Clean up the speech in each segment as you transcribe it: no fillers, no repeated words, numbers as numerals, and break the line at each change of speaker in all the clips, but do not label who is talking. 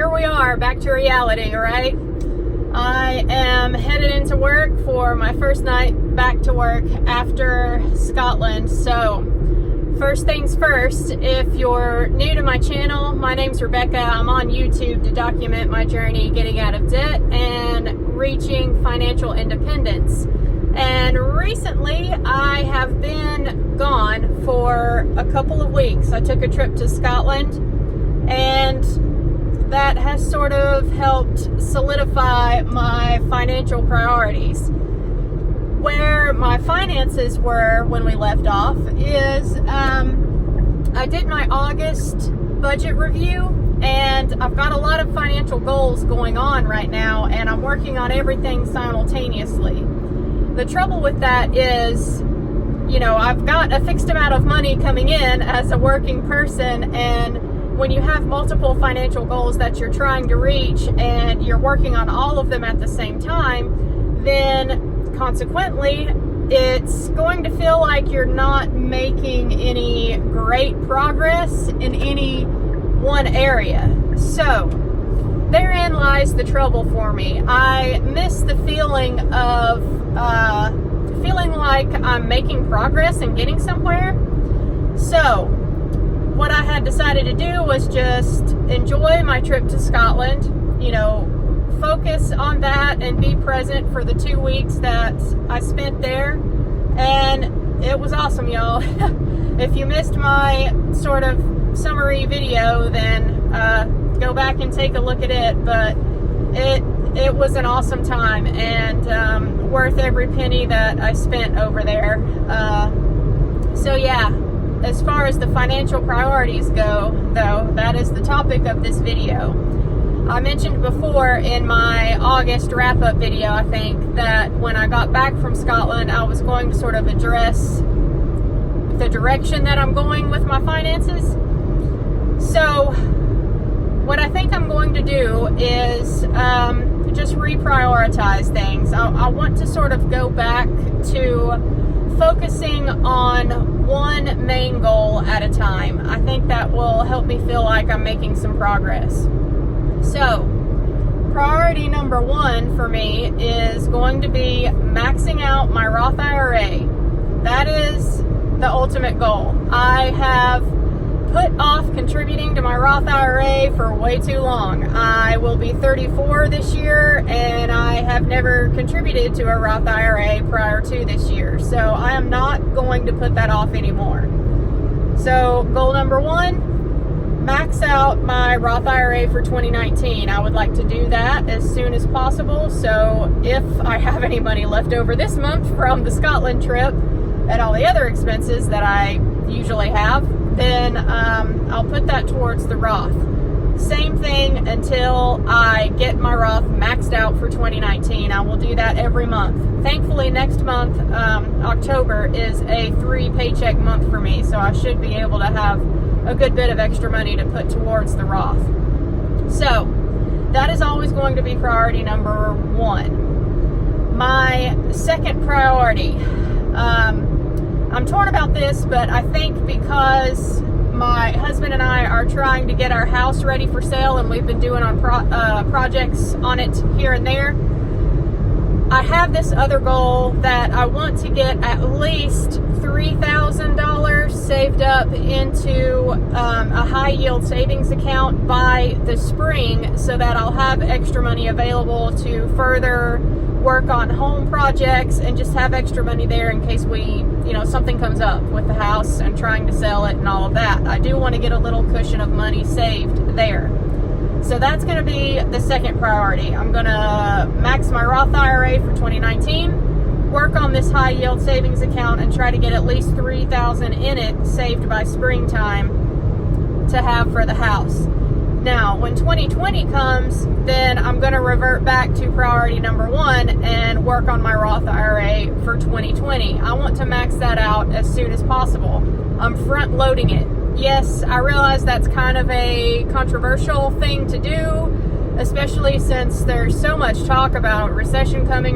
here we are, back to reality, right? I am headed into work for my first night back to work after Scotland. So, first things first, if you're new to my channel, my name's Rebecca. I'm on YouTube to document my journey getting out of debt and reaching financial independence. And recently, I have been gone for a couple of weeks. I took a trip to Scotland, and that has sort of helped solidify my financial priorities. Where my finances were when we left off is I did my August budget review, and I've got a lot of financial goals going on right now, and I'm working on everything simultaneously. The trouble with that is, you know, I've got a fixed amount of money coming in as a working person, and when you have multiple financial goals that you're trying to reach and you're working on all of them at the same time, then consequently, it's going to feel like you're not making any great progress in any one area. So, therein lies the trouble for me. I miss the feeling of feeling like I'm making progress and getting somewhere. So, what I had decided to do was just enjoy my trip to Scotland, you know, focus on that and be present for the 2 weeks that I spent there. And it was awesome, y'all. If you missed my sort of summary video, then go back and take a look at it. But it was an awesome time, and worth every penny that I spent over there. So yeah, as far as the financial priorities go, though, that is the topic of this video. I mentioned before in my August wrap-up video, I think, that when I got back from Scotland, I was going to sort of address the direction that I'm going with my finances. So, what I think I'm going to do is just reprioritize things. I want to sort of go back to focusing on one main goal at a time. I think that will help me feel like I'm making some progress. So, priority number one for me is going to be maxing out my Roth IRA. That is the ultimate goal. I have put off contributing to my Roth IRA for way too long. I will be 34 this year, and I have never contributed to a Roth IRA prior to this year. So I am not going to put that off anymore. So goal number one, max out my Roth IRA for 2019. I would like to do that as soon as possible. So if I have any money left over this month from the Scotland trip and all the other expenses that I usually have, then I'll put that towards the Roth. Same thing until I get my Roth maxed out for 2019. I will do that every month. Thankfully, next month, October, is a 3-paycheck month for me, so I should be able to have a good bit of extra money to put towards the Roth. So, that is always going to be priority number one. My second priority, I'm torn about this, but I think because my husband and I are trying to get our house ready for sale, and we've been doing on projects on it here and there, I have this other goal that I want to get at least $3,000 saved up into a high yield savings account by the spring, so that I'll have extra money available to further work on home projects and just have extra money there in case something comes up with the house and trying to sell it and all of that. I do want to get a little cushion of money saved there. So that's going to be the second priority. I'm going to max my Roth IRA for 2019, work on this high yield savings account, and try to get at least $3,000 in it saved by springtime to have for the house. Now, when 2020 comes, then I'm going to revert back to priority number one and work on my Roth IRA for 2020. I want to max that out as soon as possible. I'm front loading it. Yes, I realize that's kind of a controversial thing to do, especially since there's so much talk about recession coming.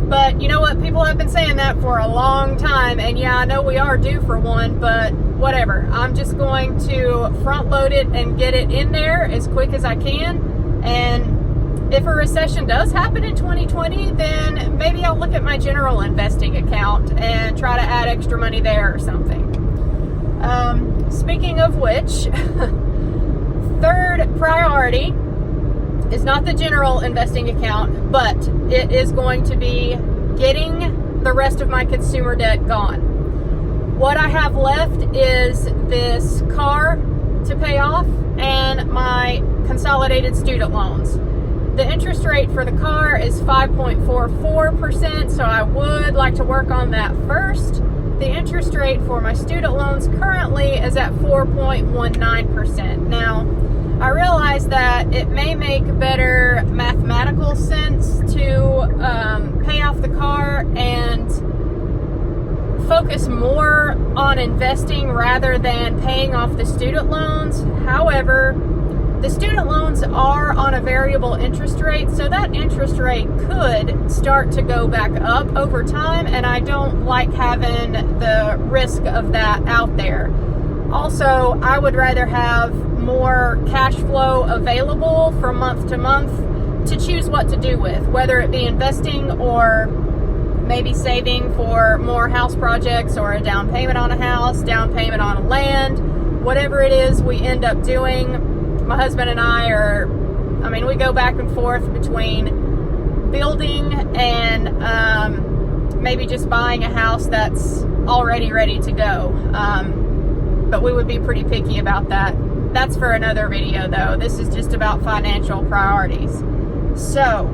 But you know what? People have been saying that for a long time, and yeah, I know we are due for one, but whatever. I'm just going to front load it and get it in there as quick as I can. And if a recession does happen in 2020, then maybe I'll look at my general investing account and try to add extra money there or something. Speaking of which, third priority is not the general investing account, but it is going to be getting the rest of my consumer debt gone. What I have left is this car to pay off and my consolidated student loans. The interest rate for the car is 5.44%, so I would like to work on that first. The interest rate for my student loans currently is at 4.19%. Now, I realize that it may make better mathematical sense to pay off the car and focus more on investing rather than paying off the student loans. However, the student loans are on a variable interest rate, so that interest rate could start to go back up over time, and I don't like having the risk of that out there. Also, I would rather have more cash flow available from month to month to choose what to do with, whether it be investing or maybe saving for more house projects or a down payment on a house, down payment on a land, whatever it is we end up doing. My husband and I we go back and forth between building and maybe just buying a house that's already ready to go. But we would be pretty picky about that. That's for another video though. This is just about financial priorities. So,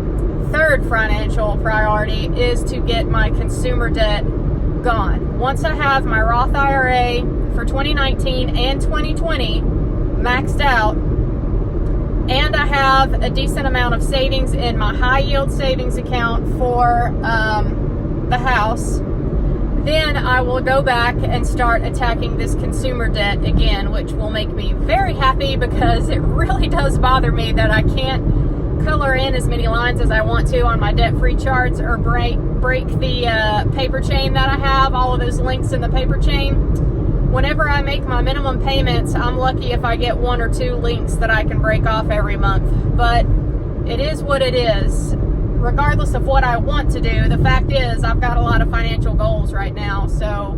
third financial priority is to get my consumer debt gone. Once I have my Roth IRA for 2019 and 2020 maxed out, and I have a decent amount of savings in my high yield savings account for the house, then I will go back and start attacking this consumer debt again, which will make me very happy because it really does bother me that I can't color in as many lines as I want to on my debt-free charts or break the paper chain that I have, all of those links in the paper chain. Whenever I make my minimum payments, I'm lucky if I get 1 or 2 links that I can break off every month. But it is what it is. Regardless of what I want to do, the fact is I've got a lot of financial goals right now, so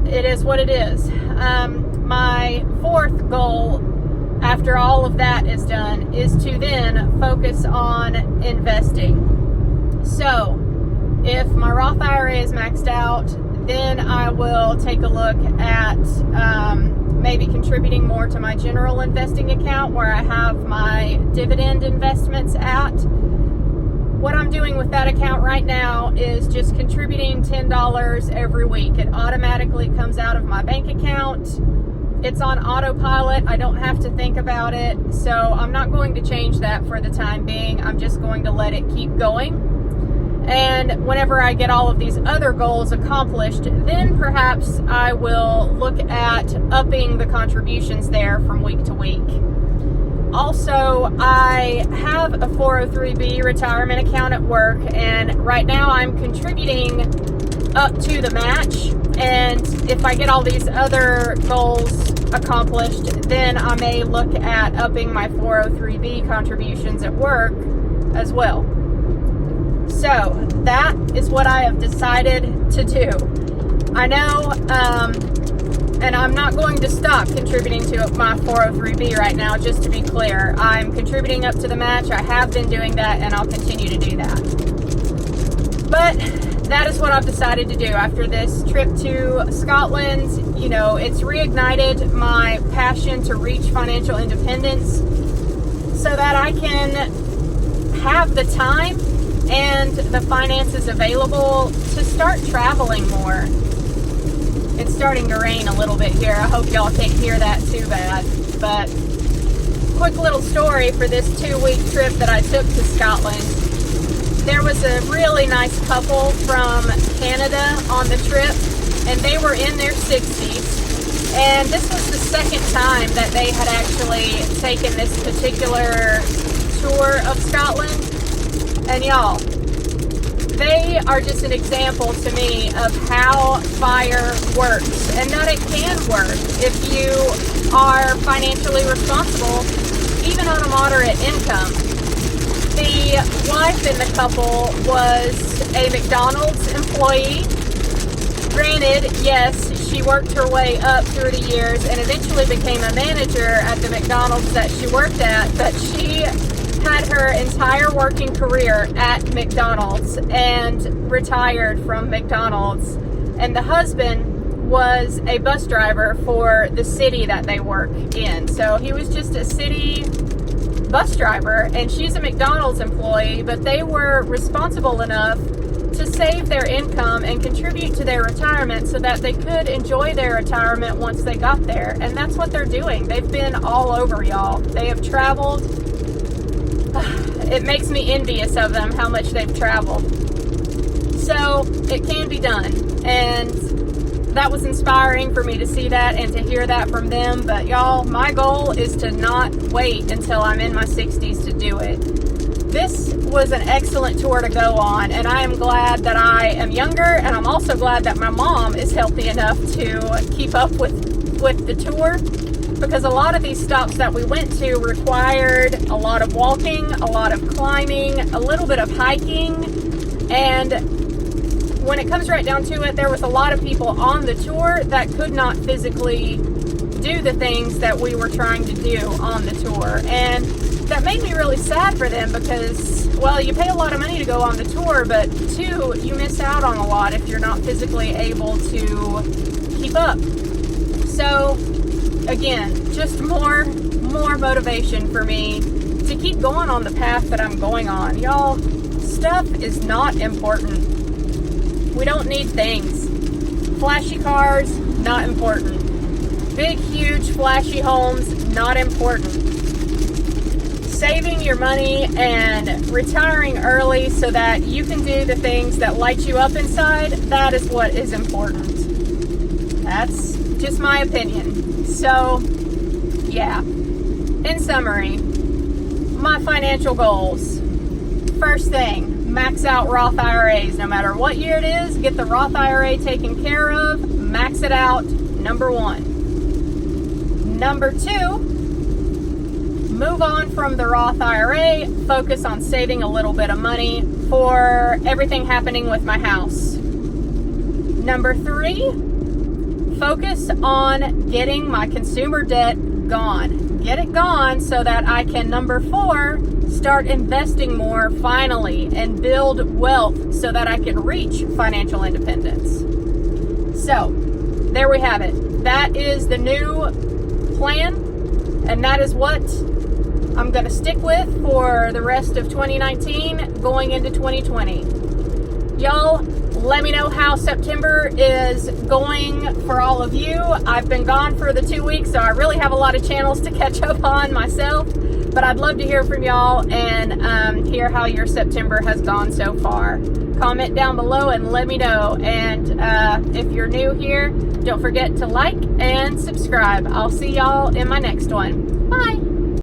it is what it is. My fourth goal after all of that is done is to then focus on investing. So if my Roth IRA is maxed out, then I will take a look at maybe contributing more to my general investing account where I have my dividend investments at. What I'm doing with that account right now is just contributing $10 every week. It automatically comes out of my bank account. It's on autopilot. I don't have to think about it. So I'm not going to change that for the time being. I'm just going to let it keep going. And whenever I get all of these other goals accomplished, then perhaps I will look at upping the contributions there from week to week. Also, I have a 403B retirement account at work, and right now I'm contributing up to the match. And if I get all these other goals accomplished, then I may look at upping my 403B contributions at work as well. So that is what I have decided to do. I know, and I'm not going to stop contributing to my 403B right now, just to be clear. I'm contributing up to the match. I have been doing that, and I'll continue to do that. But that is what I've decided to do after this trip to Scotland. You know, it's reignited my passion to reach financial independence so that I can have the time and the finances available to start traveling more. It's starting to rain a little bit here. I hope y'all can't hear that too bad. But quick little story for this 2-week trip that I took to Scotland. There was a really nice couple from Canada on the trip, and they were in their 60s. And this was the second time that they had actually taken this particular tour of Scotland. And y'all, they are just an example to me of how fire works, and that it can work if you are financially responsible, even on a moderate income. The wife in the couple was a McDonald's employee. Granted, yes, she worked her way up through the years and eventually became a manager at the McDonald's that she worked at, but she had her entire working career at McDonald's and retired from McDonald's. And the husband was a bus driver for the city that they work in. So he was just a city bus driver, and she's a McDonald's employee, but they were responsible enough to save their income and contribute to their retirement so that they could enjoy their retirement once they got there. And that's what they're doing. They've been all over, y'all. They have traveled. It makes me envious of them how much they've traveled. So it can be done, and that was inspiring for me to see that and to hear that from them. But y'all, my goal is to not wait until I'm in my 60s to do it. This was an excellent tour to go on, and I am glad that I am younger, and I'm also glad that my mom is healthy enough to keep up with the tour, because a lot of these stops that we went to required a lot of walking, a lot of climbing, a little bit of hiking, and when it comes right down to it, there was a lot of people on the tour that could not physically do the things that we were trying to do on the tour. And that made me really sad for them because, well, you pay a lot of money to go on the tour, but two, you miss out on a lot if you're not physically able to keep up. So, again, just more motivation for me to keep going on the path that I'm going on. Y'all, stuff is not important. We don't need things. Flashy cars, not important. Big, huge, flashy homes, not important. Saving your money and retiring early so that you can do the things that light you up inside, that is what is important. That's just my opinion. So, yeah. In summary, my financial goals. First thing, max out Roth IRAs. No matter what year it is, get the Roth IRA taken care of. Max it out. Number one. Number two, move on from the Roth IRA. Focus on saving a little bit of money for everything happening with my house. Number three, focus on getting my consumer debt gone. Get it gone so that I can, number four, start investing more finally and build wealth so that I can reach financial independence. So, there we have it. That is the new plan, and that is what I'm going to stick with for the rest of 2019 going into 2020. Y'all, let me know how September is going for all of you. I've been gone for the 2 weeks, so I really have a lot of channels to catch up on myself. But I'd love to hear from y'all and hear how your September has gone so far. Comment down below and let me know. And if you're new here, don't forget to like and subscribe. I'll see y'all in my next one. Bye.